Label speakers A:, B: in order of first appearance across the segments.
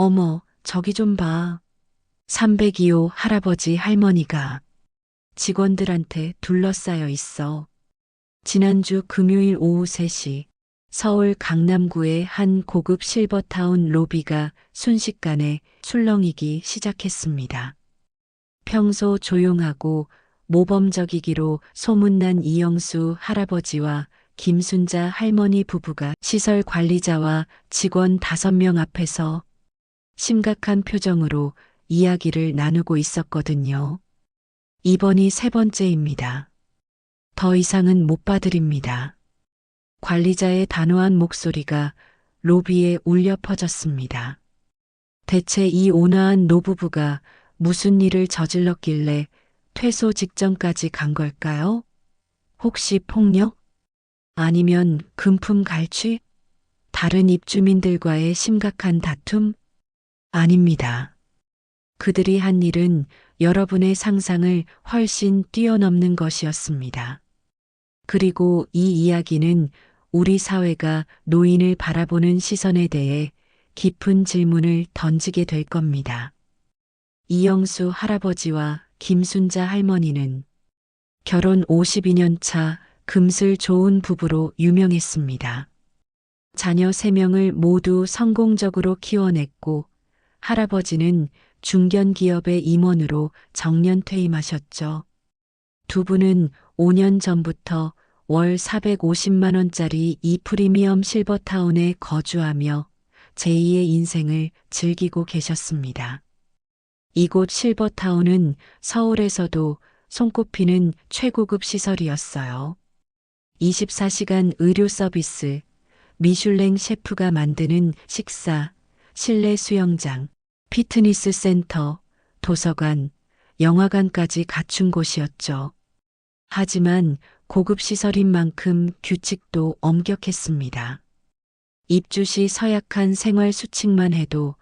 A: 어머, 저기 좀 봐. 302호 할아버지 할머니가 직원들한테 둘러싸여 있어. 지난주 금요일 오후 3시 서울 강남구의 한 고급 실버타운 로비가 순식간에 술렁이기 시작했습니다. 평소 조용하고 모범적이기로 소문난 이영수 할아버지와 김순자 할머니 부부가 시설 관리자와 직원 5명 앞에서 심각한 표정으로 이야기를 나누고 있었거든요. 이번이 3번째입니다. 더 이상은 못 봐드립니다. 관리자의 단호한 목소리가 로비에 울려 퍼졌습니다. 대체 이 온화한 노부부가 무슨 일을 저질렀길래 퇴소 직전까지 간 걸까요? 혹시 폭력? 아니면 금품 갈취? 다른 입주민들과의 심각한 다툼? 아닙니다. 그들이 한 일은 여러분의 상상을 훨씬 뛰어넘는 것이었습니다. 그리고 이 이야기는 우리 사회가 노인을 바라보는 시선에 대해 깊은 질문을 던지게 될 겁니다. 이영수 할아버지와 김순자 할머니는 결혼 52년 차 금슬 좋은 부부로 유명했습니다. 자녀 3명을 모두 성공적으로 키워냈고 할아버지는 중견 기업의 임원으로 정년 퇴임하셨죠. 두 분은 5년 전부터 월 450만 원짜리 이 프리미엄 실버타운에 거주하며 제2의 인생을 즐기고 계셨습니다. 이곳 실버타운은 서울에서도 손꼽히는 최고급 시설이었어요. 24시간 의료 서비스, 미슐랭 셰프가 만드는 식사, 실내 수영장, 피트니스 센터, 도서관, 영화관까지 갖춘 곳이었죠. 하지만 고급 시설인 만큼 규칙도 엄격했습니다. 입주 시 서약한 생활 수칙만 해도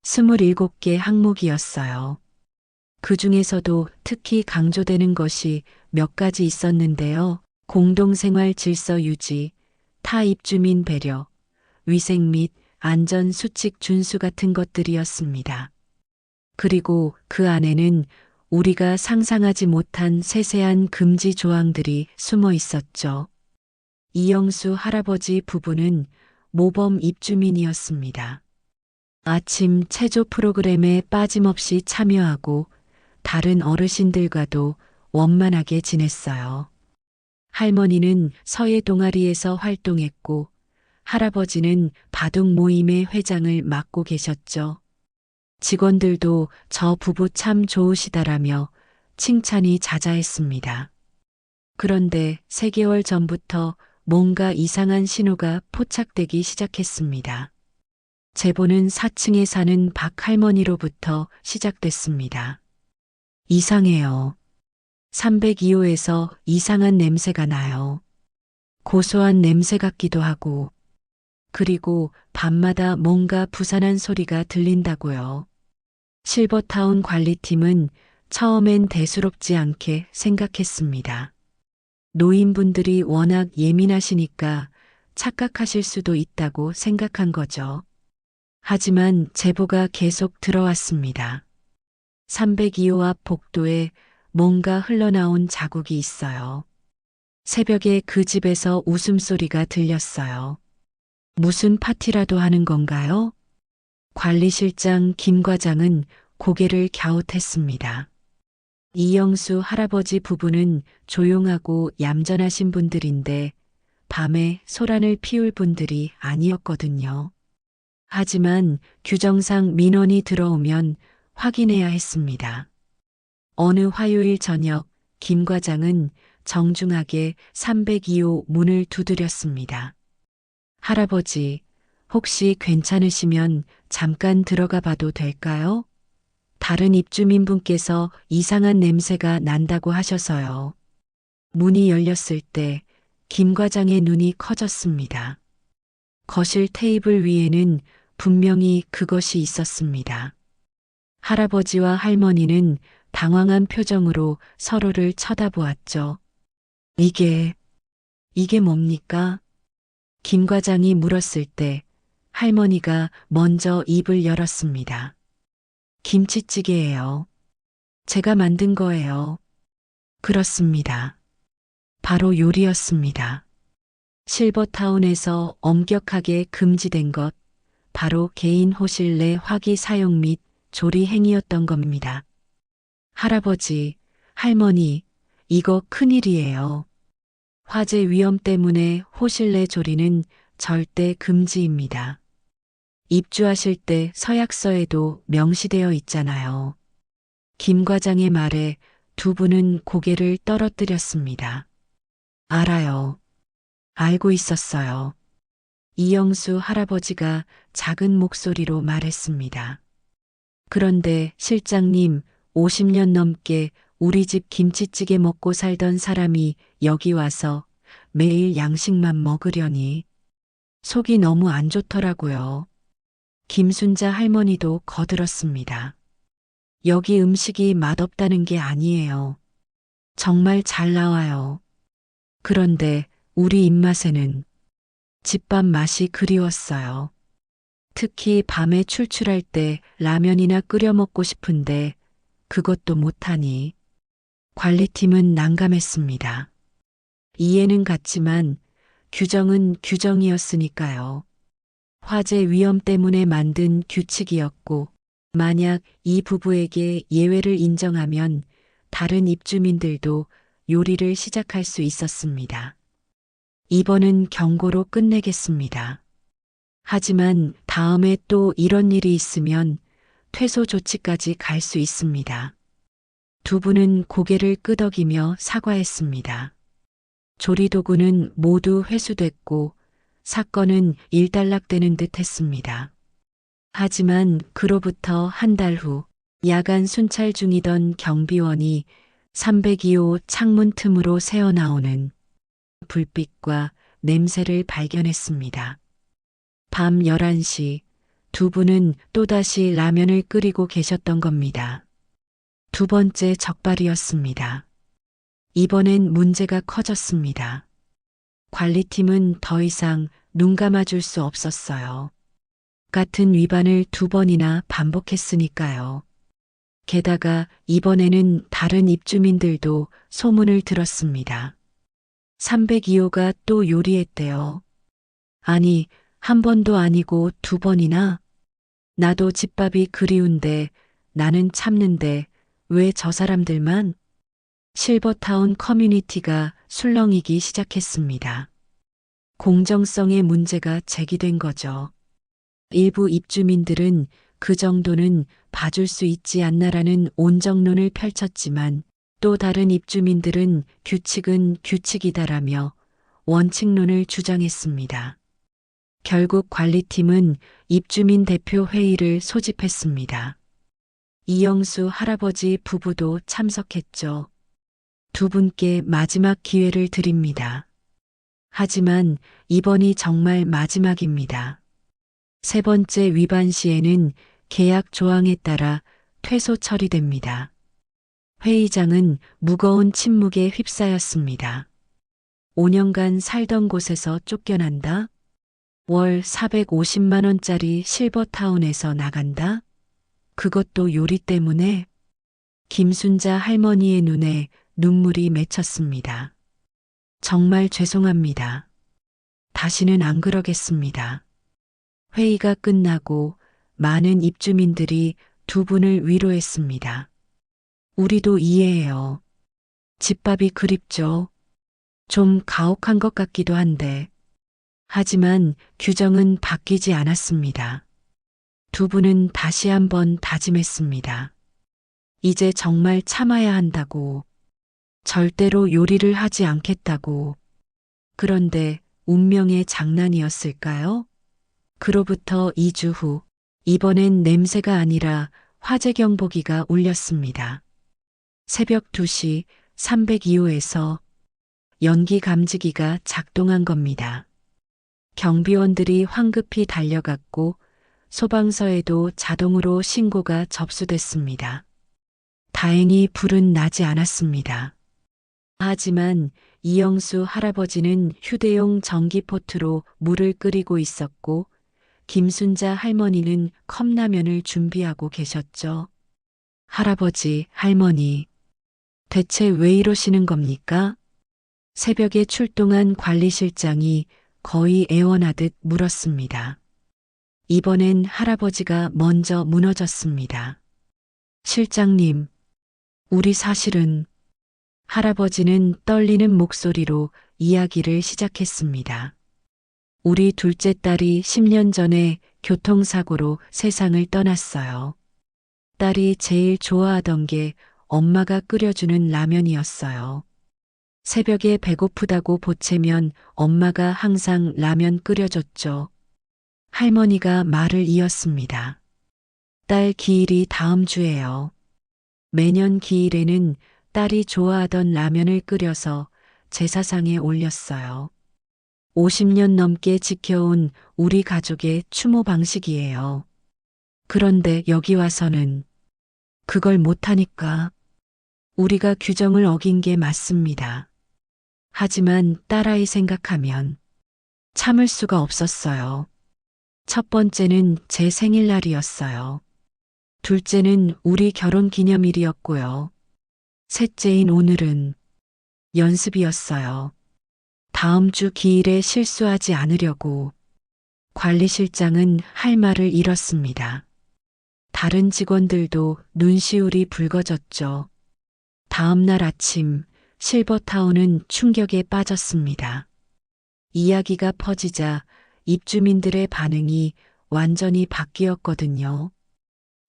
A: 27개 항목이었어요. 그 중에서도 특히 강조되는 것이 몇 가지 있었는데요. 공동생활 질서 유지, 타 입주민 배려, 위생 및 안전 수칙 준수 같은 것들이었습니다. 그리고 그 안에는 우리가 상상하지 못한 세세한 금지 조항들이 숨어 있었죠. 이영수 할아버지 부부는 모범 입주민이었습니다. 아침 체조 프로그램에 빠짐없이 참여하고 다른 어르신들과도 원만하게 지냈어요. 할머니는 서예 동아리에서 활동했고 할아버지는 바둑 모임의 회장을 맡고 계셨죠. 직원들도 저 부부 참 좋으시다라며 칭찬이 자자했습니다. 그런데 3개월 전부터 뭔가 이상한 신호가 포착되기 시작했습니다. 제보는 4층에 사는 박 할머니로부터 시작됐습니다. 이상해요. 302호에서 이상한 냄새가 나요. 고소한 냄새 같기도 하고, 그리고 밤마다 뭔가 부산한 소리가 들린다고요. 실버타운 관리팀은 처음엔 대수롭지 않게 생각했습니다. 노인분들이 워낙 예민하시니까 착각하실 수도 있다고 생각한 거죠. 하지만 제보가 계속 들어왔습니다. 302호 앞 복도에 뭔가 흘러나온 자국이 있어요. 새벽에 그 집에서 웃음소리가 들렸어요. 무슨 파티라도 하는 건가요? 관리실장 김 과장은 고개를 갸웃했습니다. 이영수 할아버지 부부는 조용하고 얌전하신 분들인데 밤에 소란을 피울 분들이 아니었거든요. 하지만 규정상 민원이 들어오면 확인해야 했습니다. 어느 화요일 저녁 김 과장은 정중하게 302호 문을 두드렸습니다. 할아버지, 혹시 괜찮으시면 잠깐 들어가 봐도 될까요? 다른 입주민분께서 이상한 냄새가 난다고 하셔서요. 문이 열렸을 때 김 과장의 눈이 커졌습니다. 거실 테이블 위에는 분명히 그것이 있었습니다. 할아버지와 할머니는 당황한 표정으로 서로를 쳐다보았죠. 이게 뭡니까? 김 과장이 물었을 때 할머니가 먼저 입을 열었습니다. 김치찌개예요. 제가 만든 거예요. 그렇습니다. 바로 요리였습니다. 실버타운에서 엄격하게 금지된 것, 바로 개인 호실 내 화기 사용 및 조리 행위였던 겁니다. 할아버지, 할머니, 이거 큰일이에요. 화재 위험 때문에 호실 내 조리는 절대 금지입니다. 입주하실 때 서약서에도 명시되어 있잖아요. 김 과장의 말에 두 분은 고개를 떨어뜨렸습니다. 알아요. 알고 있었어요. 이영수 할아버지가 작은 목소리로 말했습니다. 그런데 실장님, 50년 넘게 우리 집 김치찌개 먹고 살던 사람이 여기 와서 매일 양식만 먹으려니 속이 너무 안 좋더라고요. 김순자 할머니도 거들었습니다. 여기 음식이 맛없다는 게 아니에요. 정말 잘 나와요. 그런데 우리 입맛에는 집밥 맛이 그리웠어요. 특히 밤에 출출할 때 라면이나 끓여 먹고 싶은데 그것도 못하니 관리팀은 난감했습니다. 이해는 갔지만 규정은 규정이었으니까요. 화재 위험 때문에 만든 규칙이었고 만약 이 부부에게 예외를 인정하면 다른 입주민들도 요리를 시작할 수 있었습니다. 이번은 경고로 끝내겠습니다. 하지만 다음에 또 이런 일이 있으면 퇴소 조치까지 갈 수 있습니다. 두 분은 고개를 끄덕이며 사과했습니다. 조리도구는 모두 회수됐고 사건은 일단락되는 듯 했습니다. 하지만 그로부터 한 달 후 야간 순찰 중이던 경비원이 302호 창문 틈으로 새어나오는 불빛과 냄새를 발견했습니다. 밤 11시 두 분은 또다시 라면을 끓이고 계셨던 겁니다. 두 번째 적발이었습니다. 이번엔 문제가 커졌습니다. 관리팀은 더 이상 눈 감아줄 수 없었어요. 같은 위반을 두 번이나 반복했으니까요. 게다가 이번에는 다른 입주민들도 소문을 들었습니다. 302호가 또 요리했대요. 아니, 한 번도 아니고 두 번이나? 나도 집밥이 그리운데 나는 참는데 왜 저 사람들만? 실버타운 커뮤니티가 술렁이기 시작했습니다. 공정성의 문제가 제기된 거죠. 일부 입주민들은 그 정도는 봐줄 수 있지 않나라는 온정론을 펼쳤지만 또 다른 입주민들은 규칙은 규칙이다라며 원칙론을 주장했습니다. 결국 관리팀은 입주민 대표 회의를 소집했습니다. 이영수 할아버지 부부도 참석했죠. 두 분께 마지막 기회를 드립니다. 하지만 이번이 정말 마지막입니다. 세 번째 위반 시에는 계약 조항에 따라 퇴소 처리됩니다. 회의장은 무거운 침묵에 휩싸였습니다. 5년간 살던 곳에서 쫓겨난다? 월 450만 원짜리 실버타운에서 나간다? 그것도 요리 때문에? 김순자 할머니의 눈에 눈물이 맺혔습니다. 정말 죄송합니다. 다시는 안 그러겠습니다. 회의가 끝나고 많은 입주민들이 두 분을 위로했습니다. 우리도 이해해요. 집밥이 그립죠. 좀 가혹한 것 같기도 한데. 하지만 규정은 바뀌지 않았습니다. 두 분은 다시 한번 다짐했습니다. 이제 정말 참아야 한다고. 절대로 요리를 하지 않겠다고. 그런데 운명의 장난이었을까요? 그로부터 2주 후, 이번엔 냄새가 아니라 화재 경보기가 울렸습니다. 새벽 2시 302호에서 연기 감지기가 작동한 겁니다. 경비원들이 황급히 달려갔고 소방서에도 자동으로 신고가 접수됐습니다. 다행히 불은 나지 않았습니다. 하지만 이영수 할아버지는 휴대용 전기포트로 물을 끓이고 있었고 김순자 할머니는 컵라면을 준비하고 계셨죠. 할아버지, 할머니, 대체 왜 이러시는 겁니까? 새벽에 출동한 관리실장이 거의 애원하듯 물었습니다. 이번엔 할아버지가 먼저 무너졌습니다. 실장님, 우리 사실은 할아버지는 떨리는 목소리로 이야기를 시작했습니다. 우리 둘째 딸이 10년 전에 교통사고로 세상을 떠났어요. 딸이 제일 좋아하던 게 엄마가 끓여주는 라면이었어요. 새벽에 배고프다고 보채면 엄마가 항상 라면 끓여줬죠. 할머니가 말을 이었습니다. 딸 기일이 다음 주에요. 매년 기일에는 딸이 좋아하던 라면을 끓여서 제사상에 올렸어요. 50년 넘게 지켜온 우리 가족의 추모 방식이에요. 그런데 여기 와서는 그걸 못하니까 우리가 규정을 어긴 게 맞습니다. 하지만 딸아이 생각하면 참을 수가 없었어요. 첫 번째는 제 생일날이었어요. 둘째는 우리 결혼 기념일이었고요. 셋째인 오늘은 연습이었어요. 다음 주 기일에 실수하지 않으려고 관리실장은 할 말을 잃었습니다. 다른 직원들도 눈시울이 붉어졌죠. 다음 날 아침 실버타운은 충격에 빠졌습니다. 이야기가 퍼지자 입주민들의 반응이 완전히 바뀌었거든요.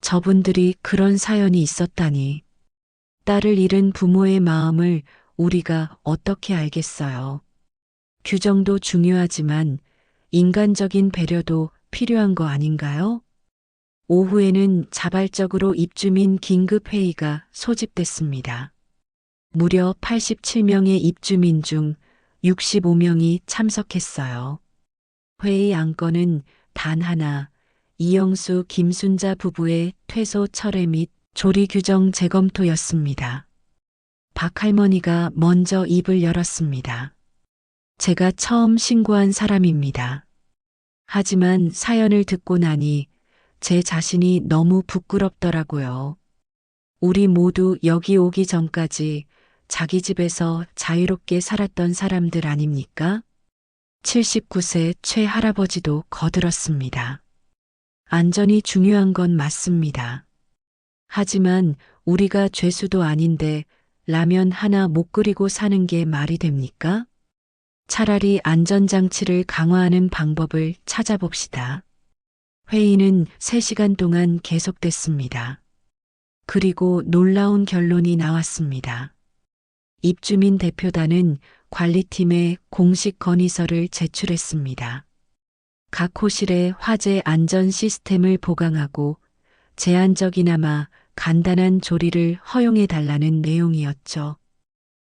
A: 저분들이 그런 사연이 있었다니. 딸을 잃은 부모의 마음을 우리가 어떻게 알겠어요. 규정도 중요하지만 인간적인 배려도 필요한 거 아닌가요? 오후에는 자발적으로 입주민 긴급회의가 소집됐습니다. 무려 87명의 입주민 중 65명이 참석했어요. 회의 안건은 단 하나, 이영수 김순자 부부의 퇴소 철회 및 조리 규정 재검토였습니다. 박 할머니가 먼저 입을 열었습니다. 제가 처음 신고한 사람입니다. 하지만 사연을 듣고 나니 제 자신이 너무 부끄럽더라고요. 우리 모두 여기 오기 전까지 자기 집에서 자유롭게 살았던 사람들 아닙니까? 79세 최 할아버지도 거들었습니다. 안전이 중요한 건 맞습니다. 하지만 우리가 죄수도 아닌데 라면 하나 못 끓이고 사는 게 말이 됩니까? 차라리 안전장치를 강화하는 방법을 찾아봅시다. 회의는 3시간 동안 계속됐습니다. 그리고 놀라운 결론이 나왔습니다. 입주민 대표단은 관리팀에 공식 건의서를 제출했습니다. 각 호실에 화재 안전 시스템을 보강하고 제한적이나마 간단한 조리를 허용해 달라는 내용이었죠.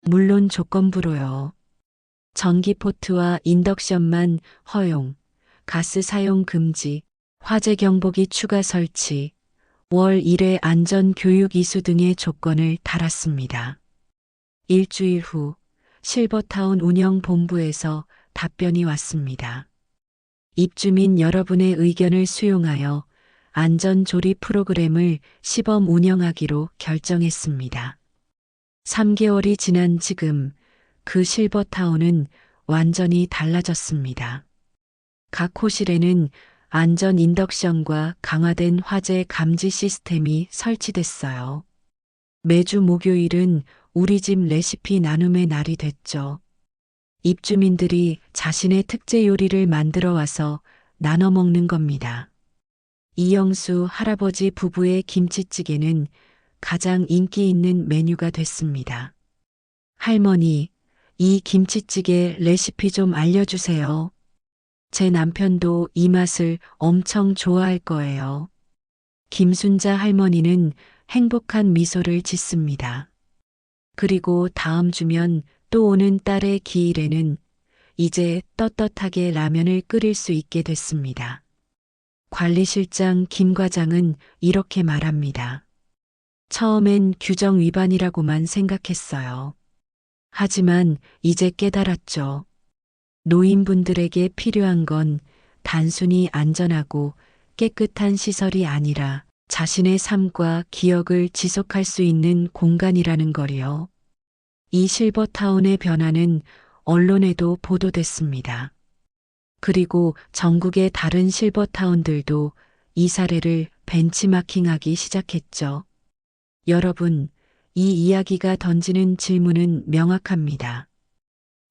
A: 물론 조건부로요. 전기포트와 인덕션만 허용, 가스 사용 금지, 화재 경보기 추가 설치, 월 1회 안전 교육 이수 등의 조건을 달았습니다. 일주일 후 실버타운 운영본부에서 답변이 왔습니다. 입주민 여러분의 의견을 수용하여 안전조리 프로그램을 시범 운영하기로 결정했습니다. 3개월이 지난 지금 그 실버타운은 완전히 달라졌습니다. 각 호실에는 안전 인덕션과 강화된 화재 감지 시스템이 설치됐어요. 매주 목요일은 우리 집 레시피 나눔의 날이 됐죠. 입주민들이 자신의 특제 요리를 만들어 와서 나눠 먹는 겁니다. 이영수 할아버지 부부의 김치찌개는 가장 인기 있는 메뉴가 됐습니다. 할머니, 이 김치찌개 레시피 좀 알려주세요. 제 남편도 이 맛을 엄청 좋아할 거예요. 김순자 할머니는 행복한 미소를 짓습니다. 그리고 다음 주면 또 오는 딸의 기일에는 이제 떳떳하게 라면을 끓일 수 있게 됐습니다. 관리실장 김 과장은 이렇게 말합니다. 처음엔 규정 위반이라고만 생각했어요. 하지만 이제 깨달았죠. 노인분들에게 필요한 건 단순히 안전하고 깨끗한 시설이 아니라 자신의 삶과 기억을 지속할 수 있는 공간이라는 거리요. 이 실버타운의 변화는 언론에도 보도됐습니다. 그리고 전국의 다른 실버타운들도 이 사례를 벤치마킹하기 시작했죠. 여러분, 이 이야기가 던지는 질문은 명확합니다.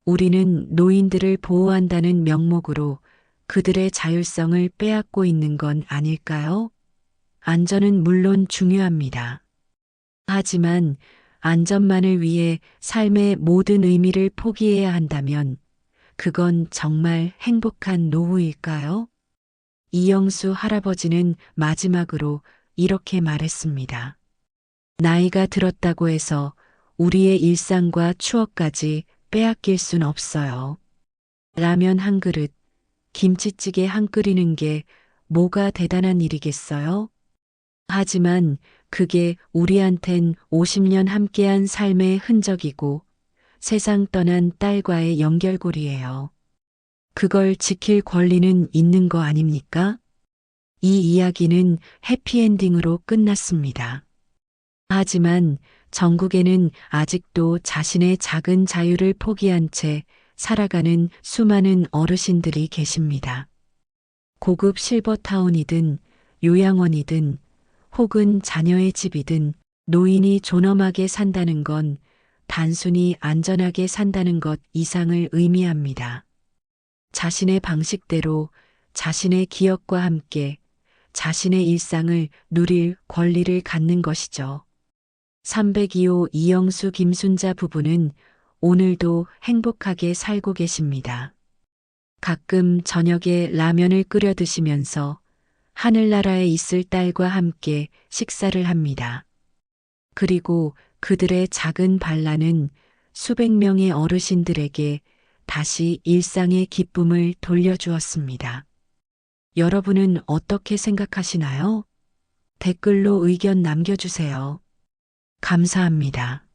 A: 우리는 노인들을 보호한다는 명목으로 그들의 자율성을 빼앗고 있는 건 아닐까요? 안전은 물론 중요합니다. 하지만 안전만을 위해 삶의 모든 의미를 포기해야 한다면 그건 정말 행복한 노후일까요? 이영수 할아버지는 마지막으로 이렇게 말했습니다. 나이가 들었다고 해서 우리의 일상과 추억까지 빼앗길 순 없어요. 라면 한 그릇, 김치찌개 한 끓이는 게 뭐가 대단한 일이겠어요? 하지만 그게 우리한텐 50년 함께한 삶의 흔적이고 세상 떠난 딸과의 연결고리예요. 그걸 지킬 권리는 있는 거 아닙니까? 이 이야기는 해피엔딩으로 끝났습니다. 하지만 전국에는 아직도 자신의 작은 자유를 포기한 채 살아가는 수많은 어르신들이 계십니다. 고급 실버타운이든 요양원이든 혹은 자녀의 집이든 노인이 존엄하게 산다는 건 단순히 안전하게 산다는 것 이상을 의미합니다. 자신의 방식대로 자신의 기억과 함께 자신의 일상을 누릴 권리를 갖는 것이죠. 302호 이영수 김순자 부부는 오늘도 행복하게 살고 계십니다. 가끔 저녁에 라면을 끓여 드시면서 하늘나라에 있을 딸과 함께 식사를 합니다. 그리고 그들의 작은 반란은 수백 명의 어르신들에게 다시 일상의 기쁨을 돌려주었습니다. 여러분은 어떻게 생각하시나요? 댓글로 의견 남겨주세요. 감사합니다.